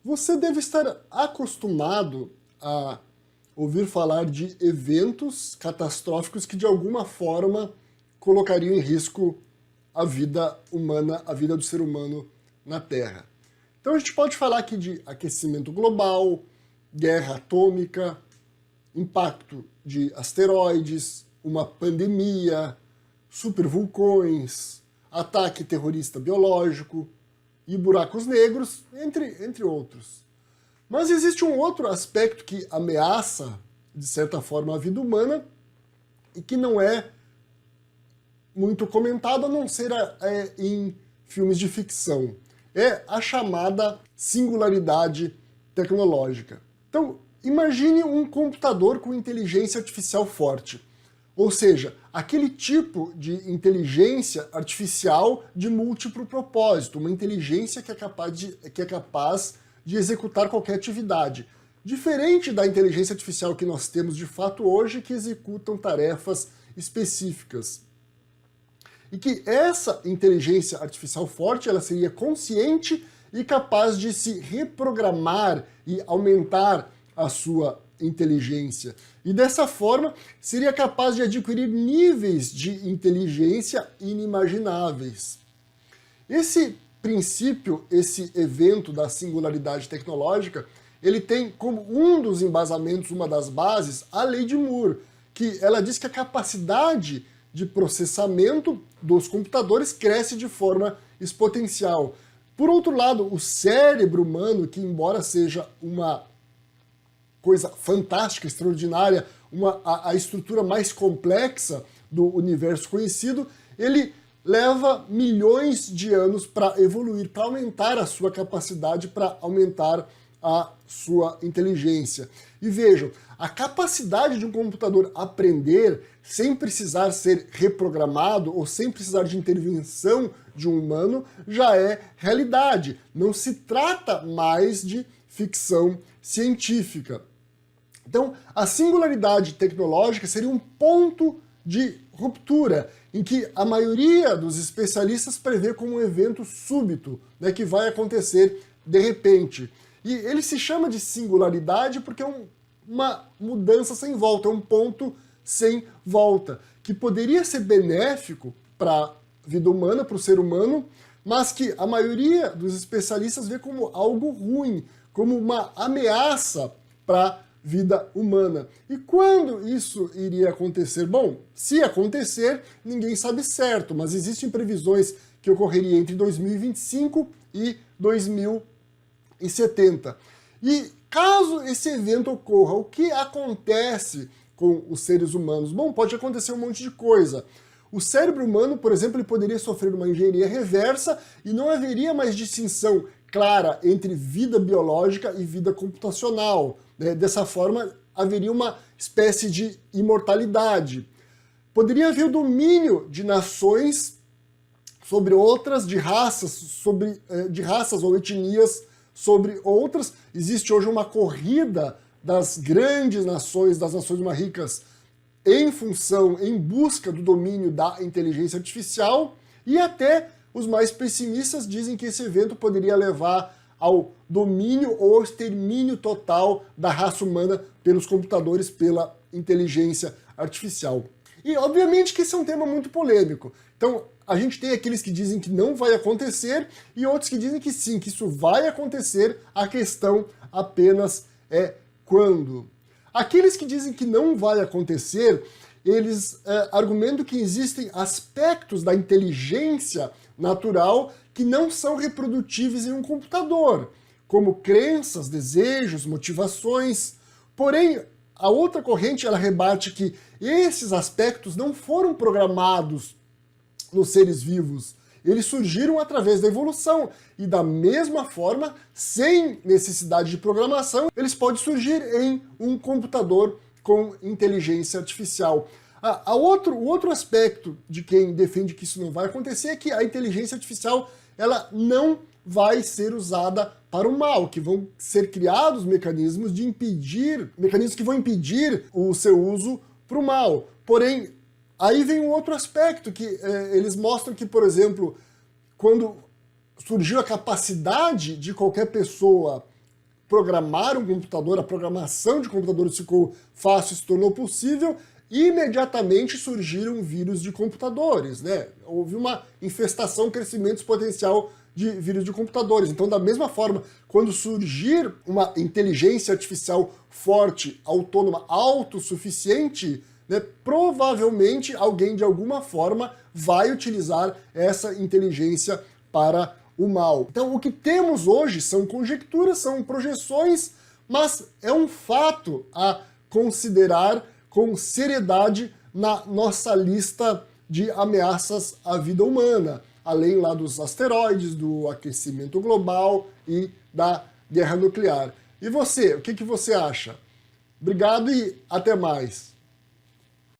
Você deve estar acostumado a ouvir falar de eventos catastróficos que de alguma forma colocariam em risco a vida humana, a vida do ser humano na Terra. Então a gente pode falar aqui de aquecimento global, guerra atômica, impacto de asteroides, uma pandemia, supervulcões, ataque terrorista biológico e buracos negros, entre outros. Mas existe um outro aspecto que ameaça, de certa forma, a vida humana e que não é muito comentado, a não ser em filmes de ficção. É a chamada singularidade tecnológica. Então, imagine um computador com inteligência artificial forte. Ou seja, aquele tipo de inteligência artificial de múltiplo propósito, uma inteligência que é capaz de executar qualquer atividade. Diferente da inteligência artificial que nós temos de fato hoje, que executam tarefas específicas. E que essa inteligência artificial forte, ela seria consciente e capaz de se reprogramar e aumentar a sua inteligência. E dessa forma, seria capaz de adquirir níveis de inteligência inimagináveis. Esse princípio, esse evento da singularidade tecnológica, ele tem como um dos embasamentos, uma das bases, a lei de Moore, que ela diz que a capacidade de processamento dos computadores cresce de forma exponencial. Por outro lado, o cérebro humano, que embora seja uma coisa fantástica, extraordinária, a estrutura mais complexa do universo conhecido, ele leva milhões de anos para evoluir, para aumentar a sua capacidade, para aumentar a sua inteligência. E vejam, a capacidade de um computador aprender sem precisar ser reprogramado ou sem precisar de intervenção de um humano já é realidade. Não se trata mais de ficção científica. Então, a singularidade tecnológica seria um ponto de ruptura, em que a maioria dos especialistas prevê como um evento súbito, né, que vai acontecer de repente. E ele se chama de singularidade porque é uma mudança sem volta, é um ponto sem volta, que poderia ser benéfico para a vida humana, para o ser humano, mas que a maioria dos especialistas vê como algo ruim, como uma ameaça para a vida humana. E quando isso iria acontecer? Bom, se acontecer, ninguém sabe certo, mas existem previsões que ocorreria entre 2025 e 2070. E caso esse evento ocorra, o que acontece com os seres humanos? Bom, pode acontecer um monte de coisa. O cérebro humano, por exemplo, ele poderia sofrer uma engenharia reversa e não haveria mais distinção clara entre vida biológica e vida computacional. Dessa forma, haveria uma espécie de imortalidade. Poderia haver o domínio de nações sobre outras, de raças ou etnias sobre outras. Existe hoje uma corrida das grandes nações, das nações mais ricas, em busca do domínio da inteligência artificial, e até os mais pessimistas dizem que esse evento poderia levar ao domínio ou extermínio total da raça humana pelos computadores, pela inteligência artificial. E obviamente que esse é um tema muito polêmico. Então a gente tem aqueles que dizem que não vai acontecer e outros que dizem que sim, que isso vai acontecer, a questão apenas é quando. Aqueles que dizem que não vai acontecer, eles argumentam que existem aspectos da inteligência natural que não são reprodutíveis em um computador, como crenças, desejos, motivações. Porém, a outra corrente ela rebate que esses aspectos não foram programados nos seres vivos. Eles surgiram através da evolução e da mesma forma, sem necessidade de programação, eles podem surgir em um computador com inteligência artificial. O outro aspecto de quem defende que isso não vai acontecer é que a inteligência artificial ela não vai ser usada para o mal, que vão ser criados mecanismos que vão impedir o seu uso para o mal. Porém, aí vem um outro aspecto, que eles mostram que, por exemplo, quando surgiu a capacidade de qualquer pessoa programar um computador, a programação de computadores ficou fácil, se tornou possível, imediatamente surgiram vírus de computadores, né? Houve uma infestação, crescimento exponencial de vírus de computadores. Então, da mesma forma, quando surgir uma inteligência artificial forte, autônoma, autossuficiente, né, provavelmente alguém de alguma forma vai utilizar essa inteligência para o mal. Então, o que temos hoje são conjecturas, são projeções, mas é um fato a considerar com seriedade na nossa lista de ameaças à vida humana, além lá dos asteroides, do aquecimento global e da guerra nuclear. E você, o que você acha? Obrigado e até mais!